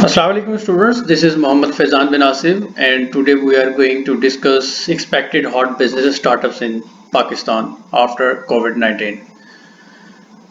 Assalamu alaikum students, this is Mohammad Faizan bin Asif and today we are going to discuss expected hot business startups in Pakistan after COVID-19.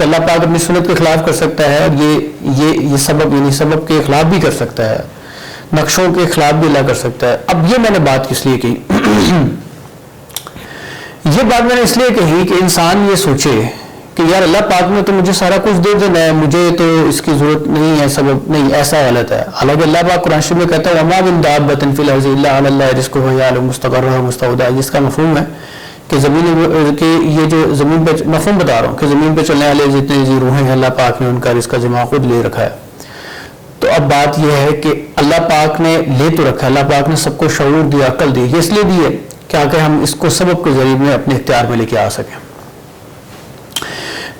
تو اللہ پاک اپنی سنت کے خلاف کر سکتا ہے، اور یہ سبب یعنی سبب کے خلاف بھی کر سکتا ہے، نقشوں کے خلاف بھی اللہ کر سکتا ہے. اب یہ میں نے بات کس لیے کی؟ یہ بات میں نے اس لیے کہی کہ انسان یہ سوچے کہ یار اللہ پاک نے تو مجھے سارا کچھ دے دینا ہے، مجھے تو اس کی ضرورت نہیں ہے، سبب نہیں، ایسا غلط ہے. حالانکہ اللہ پاک قرآن شریف میں کہتا ہے وما من دابۃ فی الارض الا علی اللہ رزقها ویعلم مستقرها ومستودعها، جس کا مفہوم ہے کہ یہ جو زمین پہ مفہوم بتا رہا ہوں کہ زمین پہ چلنے والے جتنے جی روحیں ہیں اللہ پاک نے ان کا رزق کا ذمہ خود لے رکھا ہے. تو اب بات یہ ہے کہ اللہ پاک نے لے تو رکھا ہے، اللہ پاک نے سب کو شعور دیا، عقل دی، یہ اس لیے دی ہے کیا کہ ہم اس کو سبب کے ذریعے میں اپنے اختیار میں لے کے آ سکیں.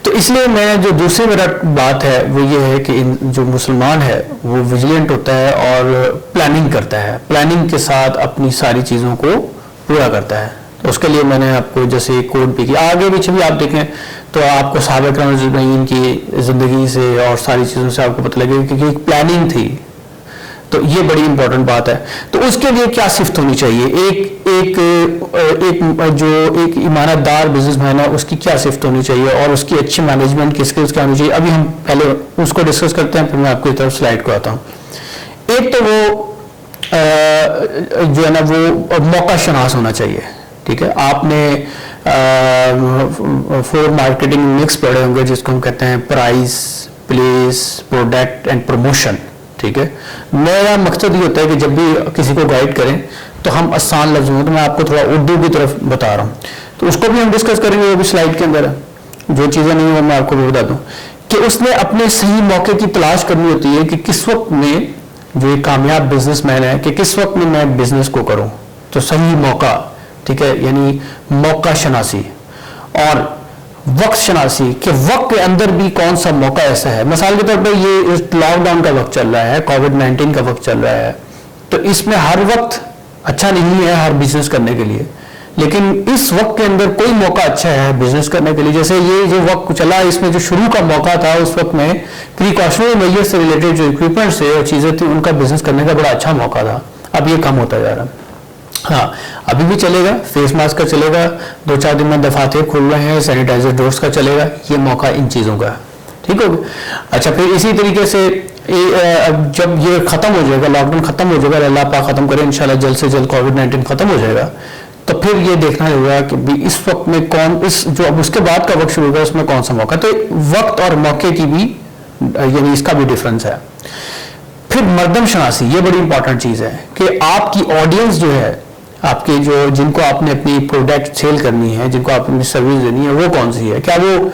تو اس لیے میں جو دوسری میرا بات ہے وہ یہ ہے کہ جو مسلمان ہے وہ ویجیلنٹ ہوتا ہے اور پلاننگ کرتا ہے، پلاننگ کے ساتھ اپنی ساری چیزوں کو پورا کرتا ہے. تو اس کے لیے میں نے آپ کو جیسے کوڈ بھی کیا، آگے پیچھے بھی آپ دیکھیں تو آپ کو صحابہ کرام اجمعین کی زندگی سے اور ساری چیزوں سے آپ کو پتہ لگے کہ ایک پلاننگ تھی. تو یہ بڑی امپورٹنٹ بات ہے. تو اس کے لیے کیا صفت ہونی چاہیے؟ ایک ایمانت دار بزنس مین ہے اس کی کیا صفت ہونی چاہیے، اور اس کی اچھی مینجمنٹ کی اسکلز کیا ہونی چاہیے؟ ابھی ہم پہلے اس کو ڈسکس کرتے ہیں، پھر میں آپ کی طرف سلائڈ کو آتا ہوں. ایک تو وہ جو ہے نا وہ موقع شناس ہونا چاہیے. ٹھیک ہے، آپ نے 4 مارکیٹنگ مکس پڑھے ہوں گے جس کو ہم کہتے ہیں price, place, product and promotion. ٹھیک ہے، میرا مقصد یہ ہوتا ہے کہ جب بھی کسی کو گائیڈ کریں تو ہم آسان لفظوں میں، تو میں آپ کو تھوڑا اردو کی طرف بتا رہا ہوں، تو اس کو بھی ہم ڈسکس کریں گے. وہ بھی سلائڈ کے اندر ہے، جو چیزیں نہیں ہیں میں آپ کو بھی بتا دوں کہ اس نے اپنے صحیح موقع کی تلاش کرنی ہوتی ہے کہ کس وقت میں جو ایک کامیاب بزنس مین ہے کہ کس وقت میں بزنس کو کروں. تو صحیح موقع، ٹھیک ہے، یعنی موقع شناسی اور وقت شناسی کہ وقت کے اندر بھی کون سا موقع ایسا ہے. مثال کے طور پر یہ لاک ڈاؤن کا وقت چل رہا ہے، کووڈ-19 کا وقت چل رہا ہے، تو اس میں ہر وقت اچھا نہیں ہے ہر بزنس کرنے کے لیے، لیکن اس وقت کے اندر کوئی موقع اچھا ہے بزنس کرنے کے لیے. جیسے یہ جو وقت چلا اس میں جو شروع کا موقع تھا اس وقت میں پریکاشنری میجر سے ریلیٹڈ جو اکوپمنٹ سے اور چیزیں تھیں ان کا بزنس کرنے کا بڑا اچھا موقع تھا. اب یہ کم ہوتا جا رہا ہے. ہاں ابھی بھی چلے گا، فیس ماسک کا چلے گا، 2-4 دن میں دفاتر کھل رہے ہیں، سینیٹائزر ڈورس کا چلے گا، یہ موقع ان چیزوں کا. ٹھیک ہوگا. اچھا پھر اسی طریقے سے جب یہ ختم ہو جائے گا، لاک ڈاؤن ختم ہو جائے گا، اللہ پاک ختم کرے انشاءاللہ جلد سے جلد کووڈ-19 ختم ہو جائے گا، تو پھر یہ دیکھنا ہوگا کہ اس وقت میں جو اب اس کے بعد کا وقت شروع ہوگا اس میں کون سا موقع. تو وقت اور موقع کی بھی یعنی اس کا بھی ڈفرنس ہے. پھر مردم شناسی، یہ بڑی امپورٹنٹ چیز ہے کہ آپ کی آڈینس جو ہے، آپ کے جن کو آپ نے اپنی پروڈکٹ سیل کرنی ہے، جن کو آپ اپنی سروس دینی ہے، وہ کون سی ہے؟ کیا وہ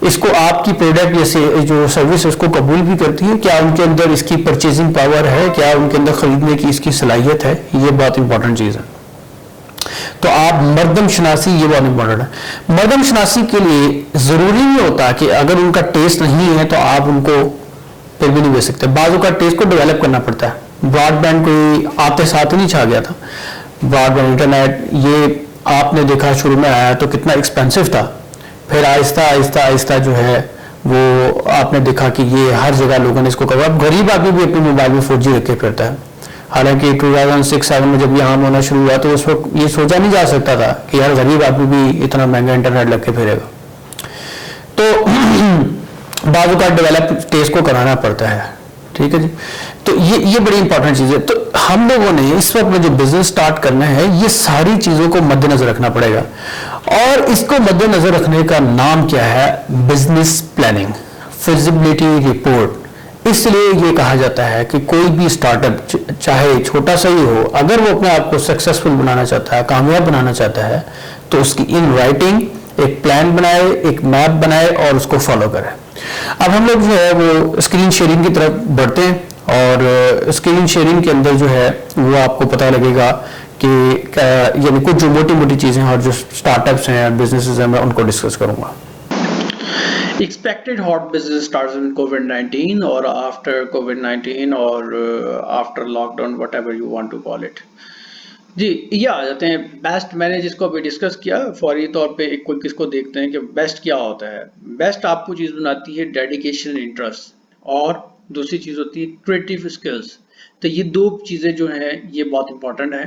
اس کو آپ کی پروڈکٹ جیسے جو سروس اس کو قبول بھی کرتی ہے؟ کیا ان کے اندر اس کی پرچیزنگ پاور ہے؟ کیا ان کے اندر خریدنے کی اس کی صلاحیت ہے؟ یہ بہت امپورٹنٹ چیز ہے. تو آپ مردم شناسی، یہ بہت امپورٹنٹ ہے. مردم شناسی کے لیے ضروری نہیں ہوتا کہ اگر ان کا ٹیسٹ نہیں ہے تو آپ ان کو پھر بھی نہیں دے سکتے. بعضوں کا ٹیسٹ کو ڈیولپ کرنا پڑتا ہے. براڈ بینڈ کوئی آتے ساتھ نہیں چھا گیا تھا. براڈ بینڈ انٹرنیٹ یہ آپ نے دیکھا شروع میں آیا تو کتنا ایکسپینسو تھا، پھر آہستہ آہستہ آہستہ جو ہے وہ آپ نے دیکھا کہ یہ ہر جگہ لوگوں نے اس کو کروا. اب غریب آدمی بھی اپنے موبائل میں 4G رکھ کے پھرتا ہے. حالانکہ 2006-07 میں جب یہ عام ہونا شروع ہوا تو اس وقت یہ سوچا نہیں جا سکتا تھا کہ یار غریب آدمی بھی اتنا مہنگا انٹرنیٹ لگ کے پھرے گا. تو بعض اوقات ڈیولپ ٹیسٹ کو کرانا پڑتا ہے. ٹھیک ہے جی. تو یہ بڑی امپورٹنٹ چیز ہے. تو ہم لوگوں نے اس وقت میں جو بزنس سٹارٹ کرنا ہے یہ ساری چیزوں کو مد نظر رکھنا پڑے گا، اور اس کو مد نظر رکھنے کا نام کیا ہے؟ Business planning, feasibility report. اس لیے یہ کہا جاتا ہے کہ کوئی بھی سٹارٹ اپ چاہے چھوٹا سا ہی ہو، اگر وہ اپنے آپ کو سکسیسفل بنانا چاہتا ہے، کامیاب بنانا چاہتا ہے، تو اس کی ان رائٹنگ ایک پلان بنائے، ایک میپ بنائے اور اس کو فالو کرے. اب ہم لوگ جو ہے وہ اسکرین شیئرنگ کی طرف بڑھتے ہیں، اور اسکرین شیئرنگ کے اندر جو ہے وہ آپ کو پتہ لگے گا کہ یعنی کچھ جو موٹی موٹی چیزیں اور جو سٹارٹ اپس ہیں، بزنسز ہیں، میں ان کو ڈسکس کروں گا. Expected hot business starts in COVID-19 or after COVID-19 or after lockdown, whatever you want to call it. جی یہ آ جاتے ہیں بیسٹ. میں نے جس کو ابھی ڈسکس کیا فوری طور پہ ایک کوئی کس کو دیکھتے ہیں کہ بیسٹ کیا ہوتا ہے. بیسٹ آپ کو چیز بناتی ہے ڈیڈیکیشن، انٹرسٹ، اور دوسری چیز ہوتی ہے کریٹیو اسکلز. تو یہ دو چیزیں جو ہیں یہ بہت امپورٹنٹ ہیں.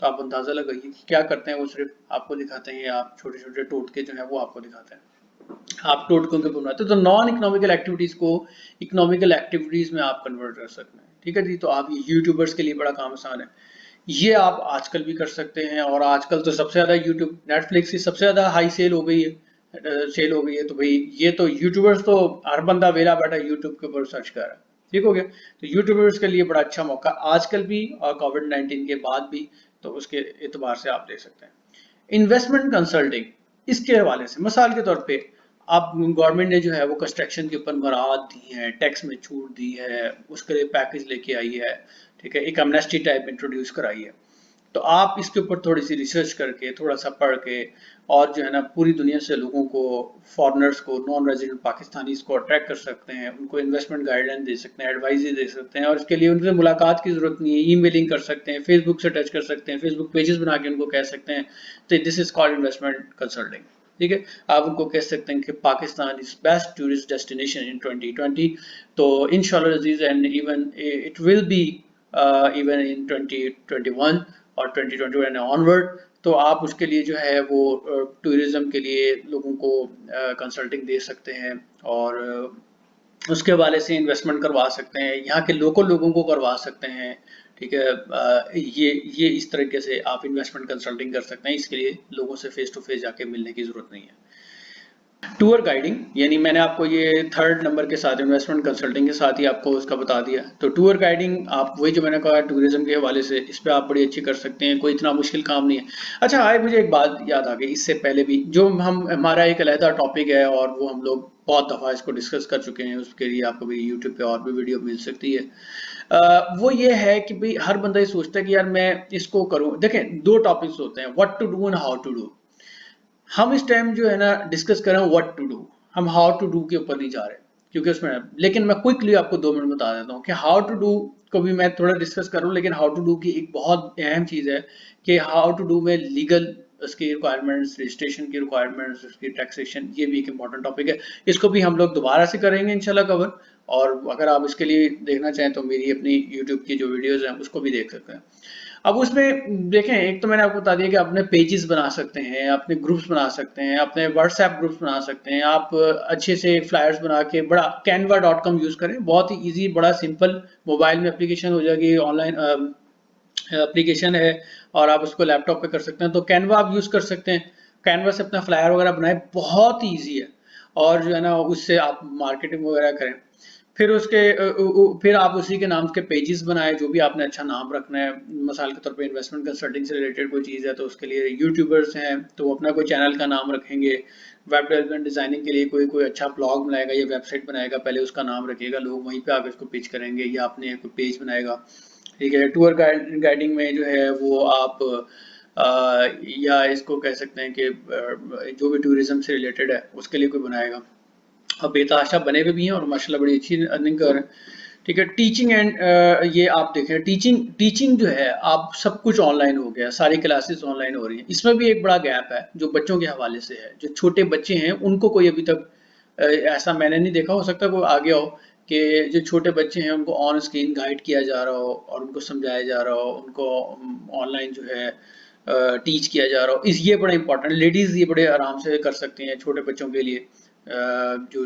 تو آپ اندازہ لگائیے کہ کیا کرتے ہیں. وہ صرف آپ کو دکھاتے ہیں یا آپ چھوٹے چھوٹے ٹوٹکے جو ہیں وہ آپ کو دکھاتے ہیں, آپ ٹوٹکوں کے بناتے ہیں. تو نان اکنامیکل ایکٹیویٹیز کو اکنامیکل ایکٹیویٹیز میں آپ کنورٹ کر سکتے ہیں. ٹھیک ہے جی. تو آپ یوٹیوبرس کے لیے بڑا کام آسان ہے, یہ آپ آج کل بھی کر سکتے ہیں. اور آج کل تو سب سے زیادہ یوٹیوب, نیٹ فلکس کی سب سے زیادہ ہائی سیل ہو گئی ہے, تو بھائی یہ تو یوٹیوبرس تو ہر بندہ ویلا بیٹھا یوٹیوب کے اوپر سرچ کر رہا ہے. ٹھیک ہو گیا. تو یوٹیوبرس کے لیے بڑا اچھا موقع آج کل بھی اور کووڈ-19 کے بعد بھی, تو اس کے اعتبار سے آپ دیکھ سکتے ہیں. انویسٹمنٹ کنسلٹنگ, اس کے حوالے سے مثال کے طور پہ آپ گورنمنٹ نے جو ہے وہ کنسٹرکشن کے اوپر مراعات دی ہیں, ٹیکس میں چھوٹ دی ہے, اس کے لیے پیکج لے کے آئی ہے. ٹھیک ہے, ایک امنیسٹی ٹائپ انٹروڈیوس کرائی ہے. تو آپ اس کے اوپر تھوڑی سی ریسرچ کر کے, تھوڑا سا پڑھ کے, اور جو ہے نا پوری دنیا سے لوگوں کو, فارنرز کو, نان ریزیڈنٹ پاکستانیز کو اٹریکٹ کر سکتے ہیں, ان کو انویسٹمنٹ گائیڈ لائن دے سکتے ہیں, ایڈوائزری دے سکتے ہیں. اور اس کے لیے ان سے ملاقات کی ضرورت نہیں ہے, ای میلنگ کر سکتے ہیں, فیس بک سے ٹچ کر سکتے ہیں, فیس بک پیجز بنا کے ان کو کہہ سکتے ہیں. تو دس از کالڈ انویسٹمنٹ کنسلٹنگ. ٹھیک ہے, آپ ان کو کہہ سکتے ہیں کہ Pakistan is best tourist destination in 2020. تو انشاءاللہ عزیز, and even it will be even in 2021 اور 2021 آنورڈ. تو آپ اس کے لیے جو ہے وہ ٹورزم کے لیے لوگوں کو کنسلٹنگ دے سکتے ہیں, اور اس کے حوالے سے انویسٹمنٹ کروا سکتے ہیں, یہاں کے لوکل لوگوں کو کروا سکتے ہیں. ٹھیک ہے, یہ اس طریقے سے آپ انویسٹمنٹ کنسلٹنگ کر سکتے ہیں. اس کے لیے لوگوں سے فیس ٹو فیس جا کے ملنے کی ضرورت نہیں ہے. ٹور گائیڈنگ, یعنی میں نے آپ کو یہ تھرڈ نمبر کے ساتھ انویسٹمنٹ کنسلٹنگ کے ساتھ ہی آپ کو اس کا بتا دیا. تو ٹور گائیڈنگ آپ وہی جو میں نے کہا ٹوریزم کے حوالے سے, اس پہ آپ بڑی اچھی کر سکتے ہیں, کوئی اتنا مشکل کام نہیں ہے. اچھا آئے, مجھے ایک بات یاد آ گئی اس سے پہلے بھی, جو ہمارا ایک علیحدہ ٹاپک ہے اور وہ ہم لوگ بہت دفعہ اس کو ڈسکس کر چکے ہیں, اس کے لیے آپ کو بھی یوٹیوب پہ اور بھی ویڈیو مل سکتی ہے. وہ یہ ہے کہ بھئی ہر بندہ یہ سوچتا ہے کہ یار میں اس کو کروں. دیکھیں دو ٹاپکس ہوتے ہیں, what to do and how to do. ہم اس ٹائم جو ہے نا ڈسکس کر رہے ہیں what to do, ہم how to do کے اوپر نہیں جا رہے کیونکہ اس میں, لیکن میں کوئکلی آپ کو 2 منٹ بتا دیتا ہوں کہ how to do کو بھی میں تھوڑا ڈسکس کروں, لیکن how to do کی ایک بہت اہم چیز ہے کہ how to do میں لیگل اس کی ریکوائرمنٹس, رجسٹریشن کی ریکوائرمنٹس, اس کی ٹیکسیشن, یہ بھی ایک امپورٹنٹ ٹاپک ہے. اس کو بھی ہم لوگ دوبارہ سے کریں گے انشاءاللہ کور, اور اگر آپ اس کے لیے دیکھنا چاہیں تو میری اپنی یوٹیوب کی جو ویڈیوز ہیں اس کو بھی دیکھ سکتے ہیں. اب اس میں دیکھیں, ایک تو میں نے آپ کو بتا دیا کہ اپنے پیجز بنا سکتے ہیں, اپنے گروپس بنا سکتے ہیں, اپنے واٹس ایپ گروپس بنا سکتے ہیں. آپ اچھے سے فلائرز بنا کے, بڑا canva.com یوز کریں, بہت ہی ایزی, بڑا سمپل, موبائل میں اپلیکیشن ہو جائے گی, آن لائن اپلیکیشن ہے, اور آپ اس کو لیپ ٹاپ پہ کر سکتے ہیں. تو کینوا آپ یوز کر سکتے ہیں, کینوا سے اپنا فلائر وغیرہ بنائیں, بہت ہی ایزی ہے, اور جو ہے نا اس سے آپ مارکیٹنگ وغیرہ کریں. پھر آپ اسی کے نام کے پیجز بنائیں, جو بھی آپ نے اچھا نام رکھنا ہے. مثال کے طور پہ انویسٹمنٹ کنسلٹنگ سے ریلیٹڈ کوئی چیز ہے تو اس کے لیے یوٹیوبرس ہیں تو وہ اپنا کوئی چینل کا نام رکھیں گے. ویب ڈیولپمنٹ ڈیزائننگ کے لیے کوئی اچھا بلاگ بنائے گا یا ویب سائٹ بنائے گا, پہلے اس کا نام رکھے گا, لوگ وہیں پہ آ کے اس کو پچ کریں گے, یا اپنے کوئی پیج بنائے گا. ٹھیک ہے, ٹور گائیڈنگ میں جو ہے وہ آپ یا اس کو کہہ سکتے ہیں کہ جو بھی ٹوریزم سے ریلیٹڈ ہے اس کے لیے کوئی بنائے گا. اب بےتحاشا بنے ہوئے بھی ہیں اور ماشاءاللہ بڑی اچھی ارننگ کر رہے ہیں. ٹھیک ہے, ٹیچنگ اینڈ یہ آپ دیکھیں, ٹیچنگ جو ہے آپ سب کچھ آن لائن ہو گیا, ساری کلاسز آن لائن ہو رہی ہیں. اس میں بھی ایک بڑا گیپ ہے جو بچوں کے حوالے سے ہے. جو چھوٹے بچے ہیں ان کو کوئی ابھی تک ایسا میں نے نہیں دیکھا, ہو سکتا کوئی آگے ہو, کہ جو چھوٹے بچے ہیں ان کو آن اسکرین گائیڈ کیا جا رہا ہو اور ان کو سمجھایا جا رہا ہو, ان کو آن لائن جو ہے ٹیچ کیا جا رہا ہو. یہ بڑا امپورٹنٹ, لیڈیز یہ بڑے آرام سے کر سکتی ہیں چھوٹے بچوں کے لیے, جو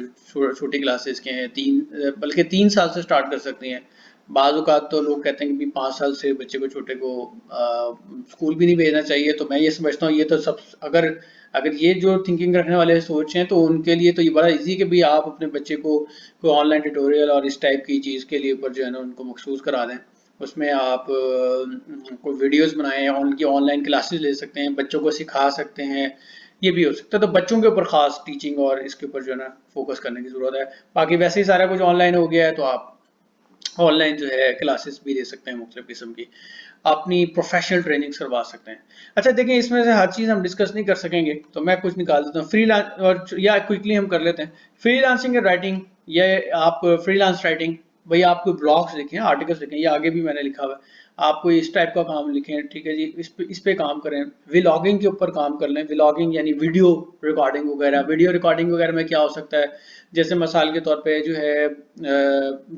چھوٹی کلاسز کے ہیں, بلکہ 3 سال سے سٹارٹ کر سکتی ہیں. بعض اوقات تو لوگ کہتے ہیں کہ 5 سال سے بچے کو چھوٹے کو اسکول بھی نہیں بھیجنا چاہیے. تو میں یہ سمجھتا ہوں یہ تو سب, اگر یہ جو تھنکنگ رکھنے والے سوچ ہیں تو ان کے لیے تو یہ بڑا ایزی کہ بھی آپ اپنے بچے کو کوئی آن لائن ٹیوٹوریل اور اس ٹائپ کی چیز کے لیے اوپر جو ہے نا ان کو مخصوص کرا دیں. اس میں آپ کوئی ویڈیوز بنائیں, ان کی آن لائن کلاسز لے سکتے ہیں, بچوں کو سکھا سکتے ہیں. یہ بھی ہو سکتا ہے. تو بچوں کے اوپر خاص ٹیچنگ اور اس کے اوپر جو ہے نا فوکس کرنے کی ضرورت ہے. باقی ویسے ہی سارا کچھ آن لائن ہو گیا ہے تو آپ آن لائن جو ہے کلاسز بھی دے سکتے ہیں مختلف قسم کی, اپنی پروفیشنل ٹریننگ کروا سکتے ہیں. اچھا دیکھیں, اس میں سے ہر چیز ہم ڈسکس نہیں کر سکیں گے تو میں کچھ نکال دیتا ہوں. فری لانس, یا کوئکلی ہم کر لیتے ہیں. فری لانسنگ اینڈ رائٹنگ, یہ آپ فری لانس رائٹنگ, بھئی آپ کوئی بلاگس لکھیں, آرٹیکلس لکھیں, یہ آگے بھی میں نے لکھا ہوا ہے. آپ کوئی اس ٹائپ کا کام لکھیں, ٹھیک ہے جی, اس پہ کام کریں. ولاگنگ کے اوپر کام کر لیں. ولاگنگ یعنی ویڈیو ریکارڈنگ وغیرہ. ویڈیو ریکارڈنگ وغیرہ میں کیا ہو سکتا ہے, جیسے مثال کے طور پہ جو ہے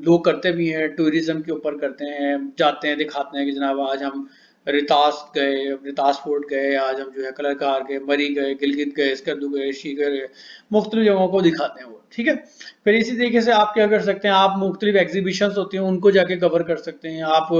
لوگ کرتے بھی ہیں, ٹوریزم کے اوپر کرتے ہیں, جاتے ہیں دکھاتے ہیں کہ جناب آج ہم ریتاس گئے، ریتاس فورٹ گئے، آج ہم جو ہے کلر کار گئے، مری گئے، گلگت گئے، اسکردو گئے، شیگر گئے، مختلف جگہوں کو دکھاتے ہیں وہ، ٹھیک ہے. پھر اسی طریقے سے آپ کیا کر سکتے ہیں، آپ مختلف ایگزیبیشنز ہوتی ہیں ان کو جا کے کور کر سکتے ہیں، آپ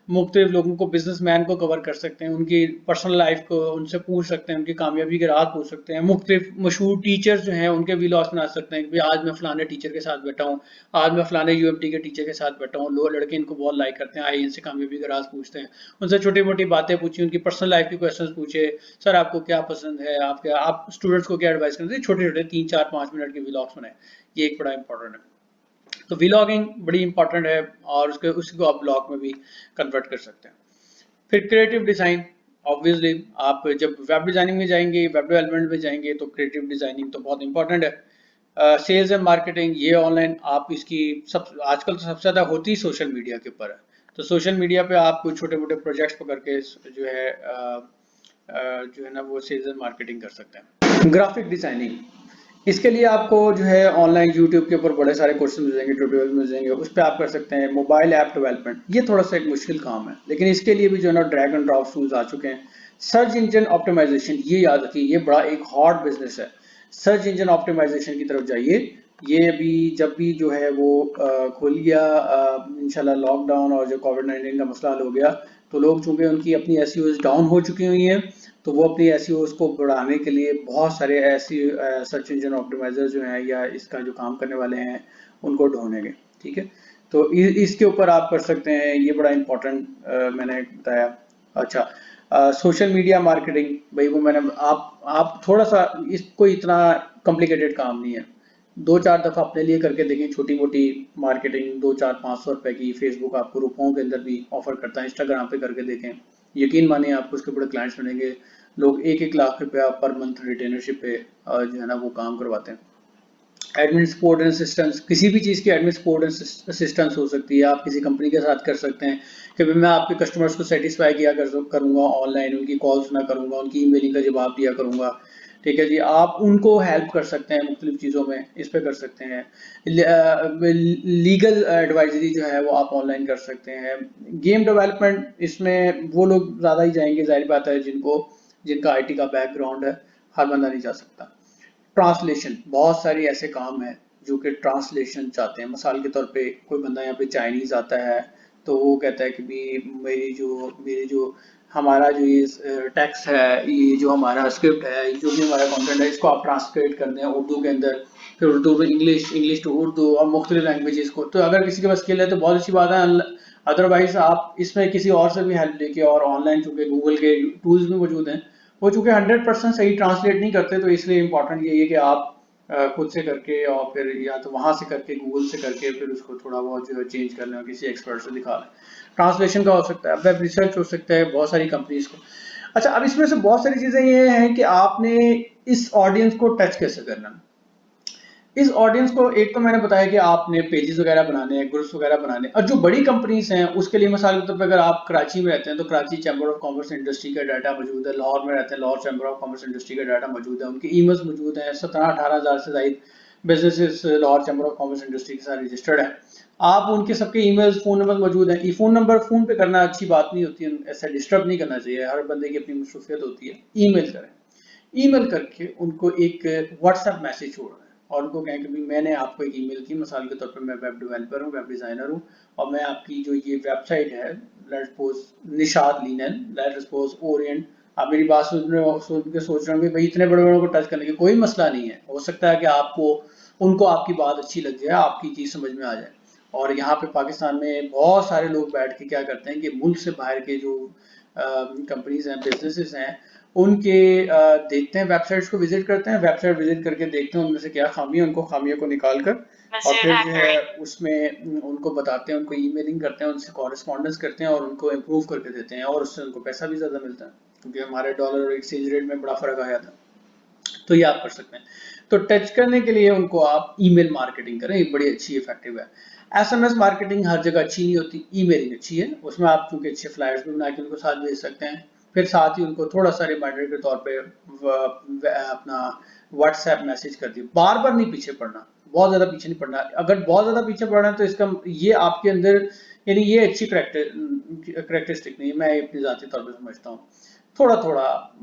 مختلف لوگوں کو، بزنس مین کو کور کر سکتے ہیں، ان کی پرسنل لائف کو ان سے پوچھ سکتے ہیں، ان کی کامیابی کے راز پوچھ سکتے ہیں، مختلف مشہور ٹیچرز جو ہیں ان کے ویلاگس بنا سکتے ہیں کہ آج میں فلانے ٹیچر کے ساتھ بیٹھا ہوں، آج میں فلانے یو ایم ٹی کے ٹیچر کے ساتھ بیٹھا ہوں، لوگ لڑکے ان کو بہت لائک کرتے ہیں، آئیے ان سے کامیابی کا راز پوچھتے ہیں، ان سے چھوٹی موٹی باتیں پوچھی، ان کی پرسنل لائف کی کوشچنز پوچھے، سر آپ کو کیا پسند ہے، آپ اسٹوڈنٹس کو کیا ایڈوائز کرتے ہیں، چھوٹے چھوٹے 3 4 5 منٹ کے ویلاگس بنائیں. یہ ایک بڑا امپورٹنٹ ہے. تو ویلاگنگ بڑی امپورٹنٹ ہے اور اس کو آپ بلاگ میں بھی کنورٹ کر سکتے ہیں. پھر کریٹو ڈیزائن، آبویسلی آپ جب ویب ڈیزائننگ میں جائیں گے، ویب ڈیولپمنٹ میں جائیں گے تو کریٹو ڈیزائننگ تو بہت امپورٹنٹ ہے. سیلز اینڈ مارکیٹنگ، یہ آن لائن آپ اس کی آج کل تو سب سے زیادہ ہوتی سوشل میڈیا کے اوپر ہے. تو سوشل میڈیا پہ آپ کوئی چھوٹے موٹے پروجیکٹس پکڑ کے جو ہے نا وہ سیلز اینڈ مارکیٹنگ کر سکتے ہیں. گرافک ڈیزائننگ، اس کے لیے آپ کو جو ہے آن لائن یوٹیوب کے اوپر بڑے سارے کورسز مل جائیں گے، ٹیوٹوریل مل جائیں گے، اس پہ آپ کر سکتے ہیں. موبائل ایپ ڈیولپمنٹ، یہ تھوڑا سا ایک مشکل کام ہے لیکن اس کے لیے بھی جو ہے نا ڈریگ اینڈ ڈراپ ٹولز آ چکے ہیں. سرچ انجن آپٹیمائزیشن، یہ یاد رکھیے یہ بڑا ایک ہارڈ بزنس ہے. سرچ انجن آپٹیمائزیشن کی طرف جائیے. یہ بھی جب بھی جو ہے وہ کھل گیا انشاءاللہ لاک ڈاؤن اور جو کووڈ 19 کا مسئلہ حل ہو گیا تو لوگ چونکہ ان کی اپنی ایس ای اوز ڈاؤن ہو چکی ہوئی ہیں تو وہ اپنی ایس ای اوز کو بڑھانے کے لیے بہت سارے ایسی سرچ انجن آپٹیمائزر جو ہیں یا اس کا جو کام کرنے والے ہیں ان کو ڈھونڈیں گے. ٹھیک ہے، تو اس کے اوپر آپ کر سکتے ہیں، یہ بڑا امپورٹنٹ میں نے بتایا. اچھا، سوشل میڈیا مارکیٹنگ، بھائی وہ میں نے آپ تھوڑا سا اس کو اتنا کمپلیکیٹڈ کام نہیں ہے، 2 4 دفعہ اپنے لیے کر کے دیکھیں، چھوٹی موٹی مارکیٹنگ 2 4 500 روپے کی. فیس بک آپ کو روپوں کے اندر بھی آفر کرتا ہے، انسٹاگرام پہ کر کے دیکھیں، یقین مانیں آپ کو اس کے بڑے کلائنٹس ملیں گے. لوگ 1 1 لاکھ روپیہ پر منتھ ریٹینرشپ پہ جو ہے نا وہ کام کرواتے ہیں. ایڈمن سپورٹ اینڈ اسسٹنس، کسی بھی چیز کی ایڈمن سپورٹ اینڈ اسسٹنس ہو سکتی ہے، آپ کسی کمپنی کے ساتھ کر سکتے ہیں کہ میں آپ کے کسٹمرز کو سیٹسفائی کیا کروں گا آن لائن، ان کی کالز نہ کروں گا، ان کی ای میلنگ کا جواب دیا کروں گا. ٹھیک ہے جی، آپ ان کو ہیلپ کر سکتے ہیں مختلف چیزوں میں، اس پہ کر سکتے ہیں. لیگل ایڈوائزری جو ہے وہ آپ آن لائن کر سکتے ہیں. گیم ڈیولپمنٹ، اس میں وہ لوگ زیادہ ہی جائیں گے، ظاہر بات ہے جن کا آئی ٹی کا بیک گراؤنڈ ہے، ہر بندہ نہیں جا سکتا. ٹرانسلیشن، بہت سارے ایسے کام ہیں جو کہ ٹرانسلیشن چاہتے ہیں. مثال کے طور پہ کوئی بندہ یہاں پہ چائنیز آتا ہے تو وہ کہتا ہے کہ بھی میری جو ہمارا جو یہ ٹیکسٹ ہے، یہ جو ہمارا اسکرپٹ ہے، جو بھی ہمارا کانٹینٹ ہے، اس کو آپ ٹرانسلیٹ کر دیں اردو کے اندر، پھر اردو میں انگلش ٹو اردو اور مختلف لینگویجز کو. تو اگر کسی کے پاس اسکل ہے تو بہت اچھی بات ہے، ادروائز آپ اس میں کسی اور سے بھی ہیلپ لے کے، اور آن لائن چونکہ گوگل کے ٹولز بھی موجود ہیں، وہ چونکہ 100% صحیح ٹرانسلیٹ نہیں کرتے، تو اس لیے امپورٹنٹ یہ ہے کہ آپ خود سے کر کے اور پھر یا تو وہاں سے کر کے گوگل سے کر کے پھر اس کو تھوڑا بہت جو ہے چینج کر لیں اور کسی ایکسپرٹ سے دکھا لیں. ٹرانسلیشن کا ہو سکتا ہے، ویب ریسرچ ہو سکتا ہے، بہت ساری کمپنیز کو. اچھا، اب اس میں سے بہت ساری چیزیں یہ ہیں کہ آپ نے اس آڈینس کو ٹچ کیسے کرنا. اس آڈینس کو ایک تو میں نے بتایا کہ آپ نے پیجز وغیرہ بنانے ہیں، گروپس وغیرہ بنانے ہیں، اور جو بڑی کمپنیز ہیں اس کے لیے مثال کے طور پہ اگر آپ کراچی میں رہتے ہیں تو Karachi chamber of commerce industry کا ڈاٹا موجود ہے. لاہور میں رہتے ہیں، Lahore chamber of commerce industry کا ڈاٹا موجود ہے، ان کی ای میلز موجود ہیں. 17 18 ہزار سے زائد businesses Lahore chamber of commerce industry کے ساتھ رجسٹرڈ ہیں. آپ ان کے سب کے ای میلز، فون نمبر موجود ہیں. فون نمبر فون پہ کرنا اچھی بات نہیں ہوتی ہے، ایسا ڈسٹرب نہیں کرنا چاہیے، ہر بندے کی اپنی مصروفیت ہوتی ہے. ای میل کریں، ای میل کر کے ان کو ایک واٹس ایپ میسج چھوڑ دیں اور ان کو کہیں کہ میں نے آپ کو ایک ای میل کی، مثال کے طور پہ میں ویب ڈیولپر ہوں، ویب ڈیزائنر ہوں، اور میں آپ کی جو یہ ویب سائٹ ہے، let's suppose Nishat linen, let's suppose Orient, آپ میری بات سن کے سوچ رہے ہوں کہ بھائی اتنے بڑے بڑوں کو ٹچ کرنے کی کوئی مسئلہ نہیں ہے. ہو سکتا ہے کہ آپ کو ان کو آپ کی بات اچھی لگ جائے، آپ کی چیز سمجھ میں آ جائے. اور یہاں پہ پاکستان میں بہت سارے لوگ بیٹھ کے کیا کرتے ہیں کہ ملک سے باہر کے جو کمپنیز ہیں، بزنسز ہیں، ان کے دیکھتے ہیں، ویب سائٹس کو وزٹ کرتے ہیں، ویب سائٹ وزٹ کر کے دیکھتے ہیں ان میں سے کیا خامی ہے، ان کو خامیوں کو نکال کر اور پھر جو ہے اس میں ان کو بتاتے ہیں، ان کو ای میلنگ کرتے ہیں، ان سے کورسپونڈنس کرتے ہیں اور ان کو امپروو کر کے دیتے ہیں، اور اس سے ان کو پیسہ بھی زیادہ ملتا ہے کیونکہ ہمارے ڈالر اور ایکسچینج ریٹ میں بڑا فرق آیا تھا. تو یہ آپ کر سکتے ہیں. تو ٹچ کرنے کے لیے ان کو آپ ای میل مارکیٹنگ کریں، یہ بڑی اچھی افیکٹو ہے. ایس ایم ایس مارکیٹنگ ہر جگہ اچھی نہیں ہوتی، ای میلنگ اچھی ہے، اس میں آپ چونکہ اچھے فلائرز بھی بنا کے ان کو ساتھ بھیج سکتے ہیں. پھر ساتھ ہی ان کو تھوڑا سا ریمائنڈر کے طور پہ اپنا واٹس ایپ میسج کر دیے. بار بار نہیں پیچھے پڑنا، بہت زیادہ پیچھے نہیں پڑنا. اگر بہت زیادہ پیچھے پڑنا ہے تو اس کا یہ آپ کے اندر یعنی یہ اچھی کریکٹرسٹک نہیں ہے، میں اپنی ذاتی طور پہ سمجھتا ہوں. تھوڑا تھوڑا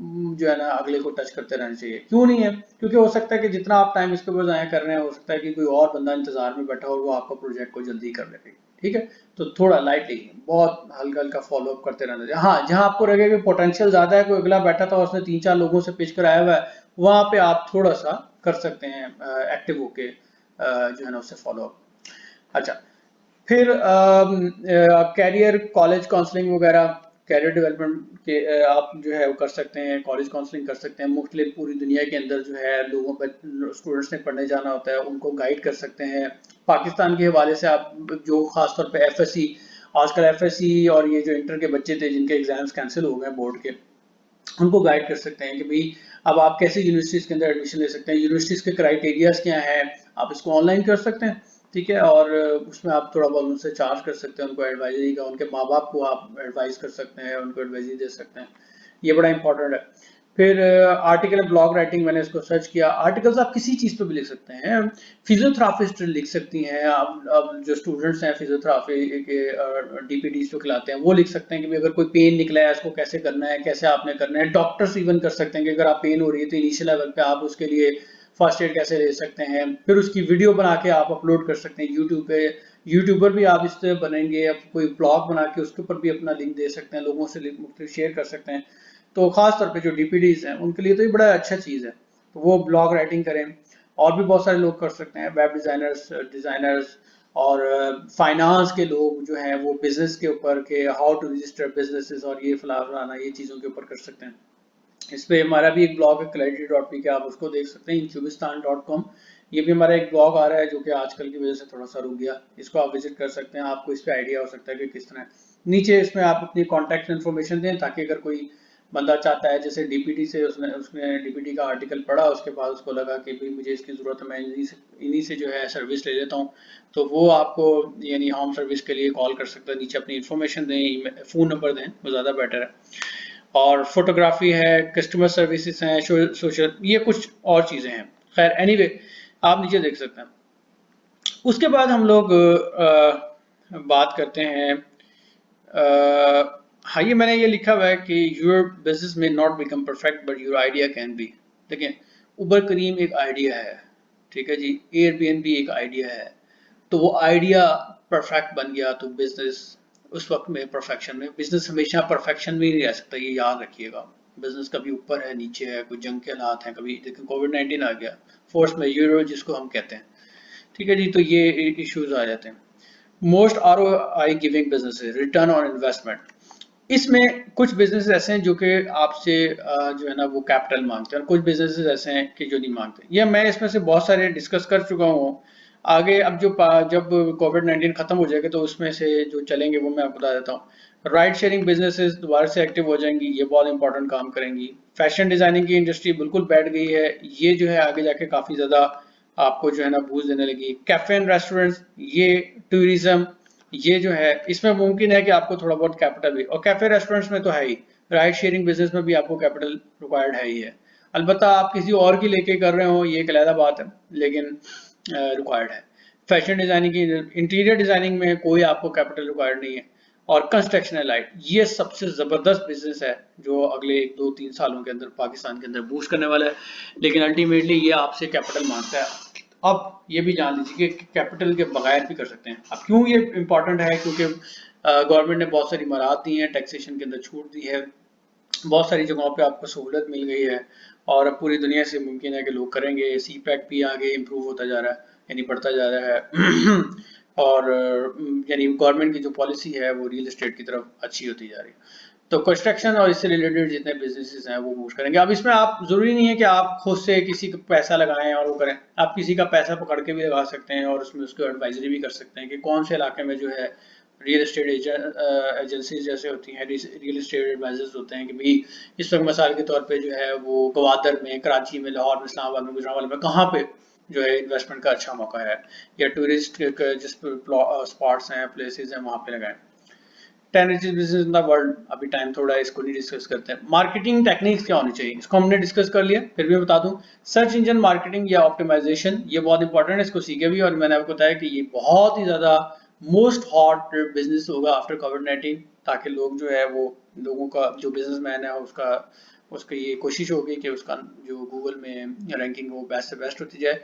جو ہے نا اگلے کو ٹچ کرتے رہنا چاہیے. کیوں نہیں ہے؟ کیونکہ ہو سکتا ہے کہ جتنا آپ ٹائم اس کے اوپر ضائع کر رہے ہیں، ہو سکتا ہے کہ کوئی اور بندہ انتظار میں بیٹھا اور وہ آپ کا پروجیکٹ کو جلدی کر لے. ٹھیک ہے، تو تھوڑا لائٹلی، بہت ہلکا ہلکا فالو اپ کرتے رہنا چاہیے. ہاں، جہاں آپ کو لگے کہ پوٹینشیل زیادہ ہے، کوئی اگلا بیٹھا تھا اس نے 3-4 لوگوں سے پچ کر آیا ہوا ہے، وہاں پہ آپ تھوڑا سا کر سکتے ہیں ایکٹیو ہو کے جو ہے نا اس سے فالو اپ. اچھا، پھر کیریئر کالج کاؤنسلنگ وغیرہ، کیریئر ڈیولپمنٹ کے آپ جو ہے وہ کر سکتے ہیں، کالج کاؤنسلنگ کر سکتے ہیں. مختلف پوری دنیا کے اندر جو ہے لوگوں پر اسٹوڈنٹس نے پڑھنے جانا ہوتا ہے، ان کو گائیڈ کر سکتے ہیں. پاکستان کے حوالے سے آپ جو خاص طور پہ ایف ایس سی، آج کل ایف ایس سی اور یہ جو انٹر کے بچے تھے جن کے ایگزامس کینسل ہو گئے بورڈ کے، ان کو گائیڈ کر سکتے ہیں کہ بھئی اب آپ کیسے یونیورسٹیز کے اندر ایڈمیشن لے سکتے ہیں، یونیورسٹیز کے کرائیٹیریاز کیا ہیں. آپ اس کو آن لائن کر سکتے ہیں، ٹھیک ہے، اور اس میں آپ تھوڑا بہت ان سے چارج کر سکتے ہیں، ان کو ایڈوائزری کا، ان کے ماں باپ کو آپ ایڈوائز کر سکتے ہیں، ان کو ایڈوائزری دے سکتے ہیں. یہ بڑا امپورٹنٹ ہے. پھر آرٹیکل بلاگ رائٹنگ، میں نے اس کو سرچ کیا. آرٹیکلز آپ کسی چیز پہ بھی لکھ سکتے ہیں. فزیوتھراپسٹ لکھ سکتی ہیں، اب جو اسٹوڈنٹس ہیں فزیوتھراپی کے ڈی پی ڈیز جو کھلاتے ہیں وہ لکھ سکتے ہیں کہ اگر کوئی پین نکلا ہے اس کو کیسے کرنا ہے، کیسے آپ نے کرنا ہے. ڈاکٹرس ایون کر سکتے ہیں کہ اگر آپ پین ہو رہی ہے تو انیشیل لیول پہ آپ اس کے لیے فرسٹ ایڈ کیسے لے سکتے ہیں. پھر اس کی ویڈیو بنا کے آپ اپلوڈ کر سکتے ہیں یوٹیوب پہ. یوٹیوبر بھی آپ اس سے بنیں گے، اب کوئی بلاگ بنا کے اس کے اوپر بھی اپنا لنک دے سکتے ہیں، لوگوں سے مختلف شیئر کر سکتے ہیں. تو خاص طور پہ جو ڈی پی ڈیز ہیں ان کے لیے تو یہ بڑا اچھا چیز ہے. تو وہ بلاگ رائٹنگ کریں. اور بھی بہت سارے لوگ کر سکتے ہیں، ویب ڈیزائنرز اور فائنانس کے لوگ جو ہیں وہ بزنس کے اوپر کہ ہاؤ ٹو رجسٹر بزنسز اور یہ فلانا یہ چیزوں کے اوپر کر سکتے ہیں. اس پہ ہمارا بھی ایک بلاگ ہے clarity.p کے، آپ اس کو دیکھ سکتے ہیں. inchubistan.com یہ بھی ہمارا ایک بلاگ آ رہا ہے جو کہ آج کل کی وجہ سے تھوڑا سا رک گیا. اس کو آپ وزٹ کر سکتے ہیں، آپ کو اس پہ آئیڈیا ہو سکتا ہے کہ کس طرح. نیچے اس میں آپ اپنی کانٹیکٹ انفارمیشن دیں تاکہ اگر کوئی بندہ چاہتا ہے، جیسے ڈی پی ٹی سے اس نے ڈی پی ٹی کا آرٹیکل پڑھا، اس کے بعد اس کو لگا کہ بھئی مجھے اس کی ضرورت ہے، میں انہی سے جو ہے سروس لے لیتا ہوں، تو وہ آپ کو یعنی ہوم سروس کے لیے کال کر سکتا ہے. نیچے اپنی انفارمیشن دیں، فون نمبر دیں، وہ زیادہ بیٹر ہے. اور فوٹوگرافی ہے، کسٹمر سروسز ہیں، سوشل، یہ کچھ اور چیزیں ہیں. خیر اینی وے آپ نیچے دیکھ سکتے ہیں. اس کے بعد ہم لوگ بات کرتے ہیں، ہاں یہ میں نے یہ لکھا ہوا ہے کہ your business may not become perfect but your idea can be. دیکھیں، اوبر کریم ایک آئیڈیا ہے، ٹھیک ہے جی، ایئر بی این بی ایک آئیڈیا ہے. تو وہ آئیڈیا پرفیکٹ بن گیا تو بزنس اس وقت میں پرفیکشن میں، بزنس ہمیشہ پرفیکشن میں ہی نہیں رہ سکتا، یہ یاد رکھیے گا. بزنس کبھی اوپر ہے، نیچے ہے، کوئی جنگ کے حالات ہیں، کبھی لیکن کووڈ-19 آ گیا، فورس میجور جس کو ہم کہتے ہیں، ٹھیک ہے جی. تو یہ ایشوز آ جاتے ہیں. Most R O I giving business return on investment. اس میں کچھ بزنس ایسے ہیں جو کہ آپ سے جو ہے نا وہ کیپٹل مانگتے ہیں، اور کچھ بزنس ایسے ہیں کہ جو نہیں مانگتے. یہ میں اس میں سے بہت سارے ڈسکس کر چکا ہوں. آگے اب جب کووڈ-19 ختم ہو جائے گا تو اس میں سے جو چلیں گے وہ میں آپ کو بتا دیتا ہوں. رائڈ شیئرنگ بزنسز دوبارہ سے ایکٹیو ہو جائیں گی، یہ بہت امپورٹنٹ کام کریں گی. فیشن ڈیزائننگ کی انڈسٹری بالکل بیٹھ گئی ہے، یہ جو ہے آگے جا کے کافی زیادہ آپ کو جو ہے نا بوسٹ دینے لگی. کیفے اینڈ ریسٹورنٹس، یہ ٹوریزم، یہ جو ہے اس میں ممکن ہے کہ آپ کو تھوڑا بہت کیپٹل بھی، اور کیفے ریسٹورنٹس میں تو ہے ہی، رائڈ شیئرنگ بزنس میں بھی آپ کو کیپٹل ریکوائرڈ ہے ہی ہے. البتہ آپ کسی اور کی لے کے کر رہے ہوں یہ ایک علیحدہ بات ہے، لیکن ریکوائرڈ ہے. فیشن ڈیزائننگ کی، انٹیریئر ڈیزائننگ میں کوئی آپ کو کیپٹل ریکوائرڈ نہیں ہے. اور کنسٹرکشن لائٹ، یہ سب سے زبردست بزنس ہے جو اگلے 1-2-3 سالوں کے اندر پاکستان کے اندر بوسٹ کرنے والا ہے، لیکن الٹیمیٹلی یہ آپ سے کیپٹل مانگتا ہے. اب یہ بھی جان لیجیے کہ کیپٹل کے بغیر بھی کر سکتے ہیں. اب کیوں یہ امپورٹنٹ ہے؟ کیونکہ گورنمنٹ نے بہت ساری امارات دی ہیں، ٹیکسیشن کے اندر چھوٹ دی ہے، بہت ساری جگہوں پہ آپ کو سہولت مل گئی ہے، اور اب پوری دنیا سے ممکن ہے کہ لوگ کریں گے. سی پیک بھی آگے امپروو ہوتا جا رہا ہے، یعنی بڑھتا جا رہا ہے. اور یعنی گورنمنٹ کی جو پالیسی ہے وہ ریئل اسٹیٹ کی طرف اچھی ہوتی جا رہی ہے. تو کنسٹرکشن اور اس سے ریلیٹڈ جتنے بزنسز ہیں وہ بوسٹ کریں گے. اب اس میں آپ ضروری نہیں ہے کہ آپ خود سے کسی کا پیسہ لگائیں اور وہ کریں، آپ کسی کا پیسہ پکڑ کے بھی لگا سکتے ہیں اور اس میں اس کو ایڈوائزری بھی کر سکتے ہیں کہ کون سے علاقے میں جو ہے ریئل اسٹیٹ ایجنسیز جیسے ہوتی ہیں، ریئل اسٹیٹ ایڈوائزرز ہوتے ہیں کہ بھئی اس وقت مثال کے طور پہ جو ہے وہ گوادر میں، کراچی میں، لاہور میں، اسلام آباد میں، گجرانوالے میں کہاں پہ جو ہے انویسٹمنٹ کا اچھا موقع ہے، یا ٹورسٹ جس اسپاٹس ہیں، پلیسز ہیں، وہاں پہ لگائیں. 10 richest business in the world، ابھی ٹائم تھوڑا ہے، اس کو نہیں ڈسکس کرتے ہیں. مارکیٹنگ ٹیکنیکس کیا ہونی چاہیے، اس کو ہم نے ڈسکس کر لیا، پھر بھی بتا دوں. سرچ انجن مارکیٹنگ یا آپٹیمائزیشن، یہ بہت انپورٹنٹ ہے، اس کو سیکھے بھی، اور میں نے آپ کو بتایا کہ یہ بہت ہی زیادہ موسٹ ہاٹ بزنس ہوگا آفٹر کووڈ-19، تاکہ لوگ جو ہے وہ لوگوں کا جو بزنس مین ہے اس کی یہ کوشش ہوگی کہ اس کا جو گوگل میں رینکنگ وہ بیسٹ سے بیسٹ ہوتی جائے.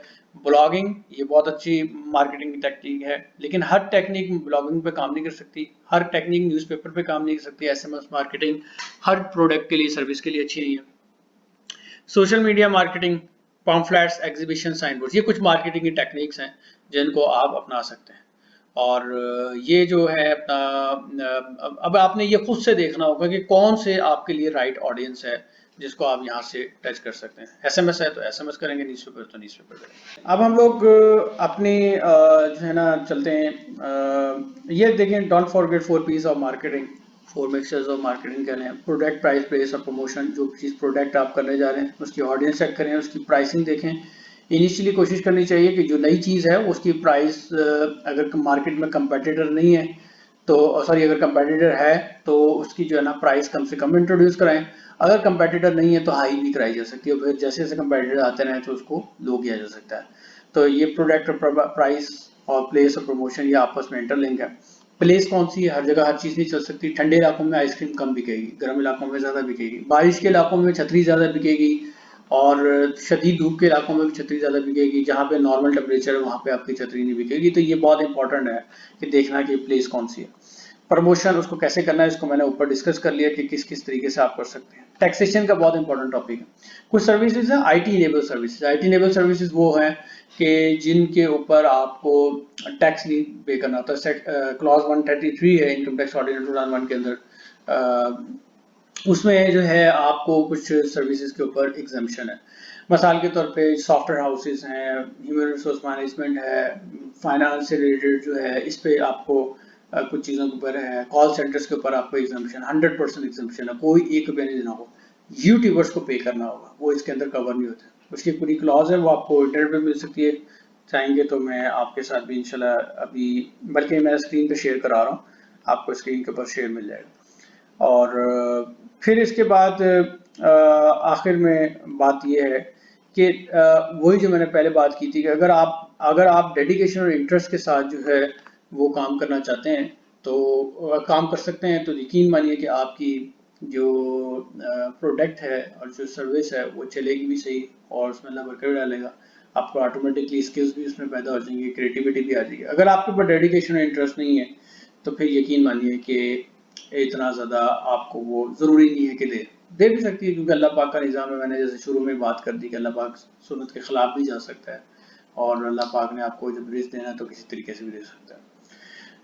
بلاگنگ یہ بہت اچھی مارکیٹنگ ٹیکنیک ہے، لیکن ہر ٹیکنیک بلاگنگ پہ کام نہیں کر سکتی، ہر ٹیکنیک نیوز پیپر پہ کام نہیں کر سکتی. ایس ایم ایس مارکیٹنگ ہر پروڈکٹ کے لیے سروس کے لیے اچھی نہیں ہے. Social media marketing, pamphlets, exhibition, sign board, یہ کچھ مارکیٹنگ کی ٹیکنیکس ہیں جن کو آپ اپنا سکتے ہیں. اور یہ جو ہے اپنا اب آپ نے یہ خود سے دیکھنا ہوگا کہ کون سے آپ کے لیے رائٹ آڈینس ہے جس کو آپ یہاں سے ٹچ کر سکتے ہیں. ایس ایم ایس ہے تو ایس ایم ایس کریں گے، نیوز پیپر تو نیوز پیپر کریں گے. اب ہم لوگ اپنی جو ہے نا چلتے ہیں، یہ دیکھیں don't forget 4 P's of marketing, 4 mixtures of marketing کہہ رہے ہیں. پروڈکٹ، پرائز، پلیس اور پروموشن. جو چیز پروڈکٹ آپ کرنے جا رہے ہیں اس کی آڈینس چیک کریں، اس کی پرائسنگ دیکھیں. انیشلی کوشش کرنی چاہیے کہ جو نئی چیز ہے اس کی پرائس اگر مارکیٹ میں کمپیٹیٹر نہیں ہے تو اگر کمپیٹیٹر ہے تو اس کی جو ہے نا پرائس کم سے کم انٹروڈیوس کرائیں. اگر کمپیٹیٹر نہیں ہے تو ہائی بھی کرائی جا سکتی ہے، پھر جیسے جیسے کمپیٹیٹر آتے رہیں تو اس کو لو کیا جا سکتا ہے. تو یہ پروڈکٹ پرائس اور پلیس اور پروموشن یہ آپس میں انٹر لنک ہے. پلیس کون سی ہے؟ ہر جگہ ہر چیز نہیں چل سکتی. ٹھنڈے علاقوں میں آئس کریم کم بکے گی، گرم علاقوں میں زیادہ بکے گی. بارش کے علاقوں میں چھتری زیادہ بکے گی، اور شدید دھوپ کے علاقوں میں بھی چھتری زیادہ بکے گی. جہاں پہ نارمل ٹیمپریچر ہے وہاں پہ آپ کی چھتری نہیں بکے گی. تو یہ بہت امپورٹنٹ ہے کہ دیکھنا کہ پلیس کون سی ہے. پروموشن اس کو کیسے کرنا ہے اس کو میں نے اوپر ڈسکس کر لیا کہ کس کس طریقے سے آپ کر سکتے ہیں. ٹیکسیشن کا بہت امپورٹنٹ ٹاپک ہے. کچھ سروسز ہیں IT enabled services. IT enabled services وہ ہیں کہ جن کے اوپر آپ کو ٹیکس نہیں پے کرنا ہوتا. کلاز 133 ہے انکم ٹیکس آرڈیننس 2001 کے اندر، اس میں جو ہے آپ کو کچھ سروسز کے اوپر ایگزمپشن ہے. مثال کے طور پہ سافٹ ویئر ہاؤسز ہیں، ہیومن ریسورس مینجمنٹ ہے، فائنانس سے ریلیٹڈ جو ہے اس پہ آپ کو کچھ چیزوں کے اوپر ہے. کال سینٹرز کے اوپر آپ کو ایگزمپشن 100% ایگزمپشن ہے، کوئی ایک روپیہ نہیں دینا ہوگا. یوٹیوبرس کو پے کرنا ہوگا، وہ اس کے اندر کور نہیں ہوتے. اس کی پوری کلاز ہے، وہ آپ کو انٹرنیٹ پہ مل سکتی ہے. چاہیں گے تو میں آپ کے ساتھ بھی انشاءاللہ ابھی، بلکہ میں اسکرین پہ شیئر کرا رہا ہوں، آپ کو اسکرین کے اوپر شیئر مل جائے گا. اور پھر اس کے بعد آخر میں بات یہ ہے کہ وہی جو میں نے پہلے بات کی تھی کہ اگر آپ ڈیڈیکیشن اور انٹرسٹ کے ساتھ جو ہے وہ کام کرنا چاہتے ہیں تو کام کر سکتے ہیں. تو یقین مانیے کہ آپ کی جو پروڈکٹ ہے اور جو سروس ہے وہ چلے گی بھی صحیح، اور اس میں اللہ برکت ڈالے گا. آپ کو آٹومیٹکلی اسکلز بھی اس میں پیدا ہو جائیں گی، کریٹیوٹی بھی آ جائے گی. اگر آپ کے اوپر ڈیڈیکیشن اور انٹرسٹ نہیں ہے تو پھر یقین مانیے کہ اتنا زیادہ آپ کو وہ ضروری نہیں ہے کہ دے بھی سکتی ہے، کیونکہ اللہ پاک کا نظام ہے. میں نے جیسے شروع میں بات کر دی کہ اللہ پاک سنت کے خلاف بھی جا سکتا ہے، اور اللہ پاک نے آپ کو جب رزق دینا ہے تو کسی طریقے سے بھی دے سکتا ہے.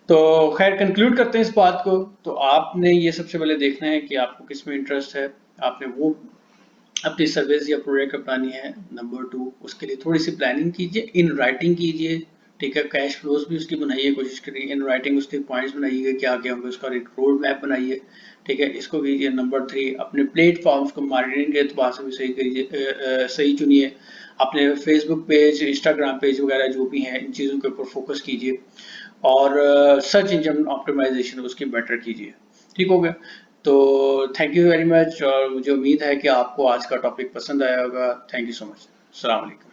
تو خیر کنکلوڈ کرتے ہیں اس بات کو. تو آپ نے یہ سب سے پہلے دیکھنا ہے کہ آپ کو کس میں انٹرسٹ ہے. آپ نے وہ اپنی سروس یا پروڈکٹ اپنانی ہے. نمبر 2، اس کے لیے تھوڑی سی پلاننگ کیجیے، ان رائٹنگ کیجیے. ٹھیک ہے، کیش فلوز بھی اس کی بنائیے، کوشش کریے ان رائٹنگ اس کے پوائنٹس بنائیے گا کیا کیا ہوگا، اس کا ایک روڈ میپ بنائیے. ٹھیک ہے، اس کو کیجیے. نمبر 3، اپنے پلیٹ فارمز کو مارکیٹنگ کے اعتبار سے بھی صحیح کریے، صحیح چنیے. اپنے فیس بک پیج، انسٹاگرام پیج وغیرہ جو بھی ہیں ان چیزوں کے اوپر فوکس کیجیے. اور سرچ انجن آپٹیمائزیشن اس کی بیٹر کیجیے. ٹھیک ہو گیا. تو تھینک یو ویری مچ، اور مجھے امید ہے کہ آپ کو آج کا ٹاپک پسند آیا ہوگا. تھینک یو سو مچ. السلام علیکم.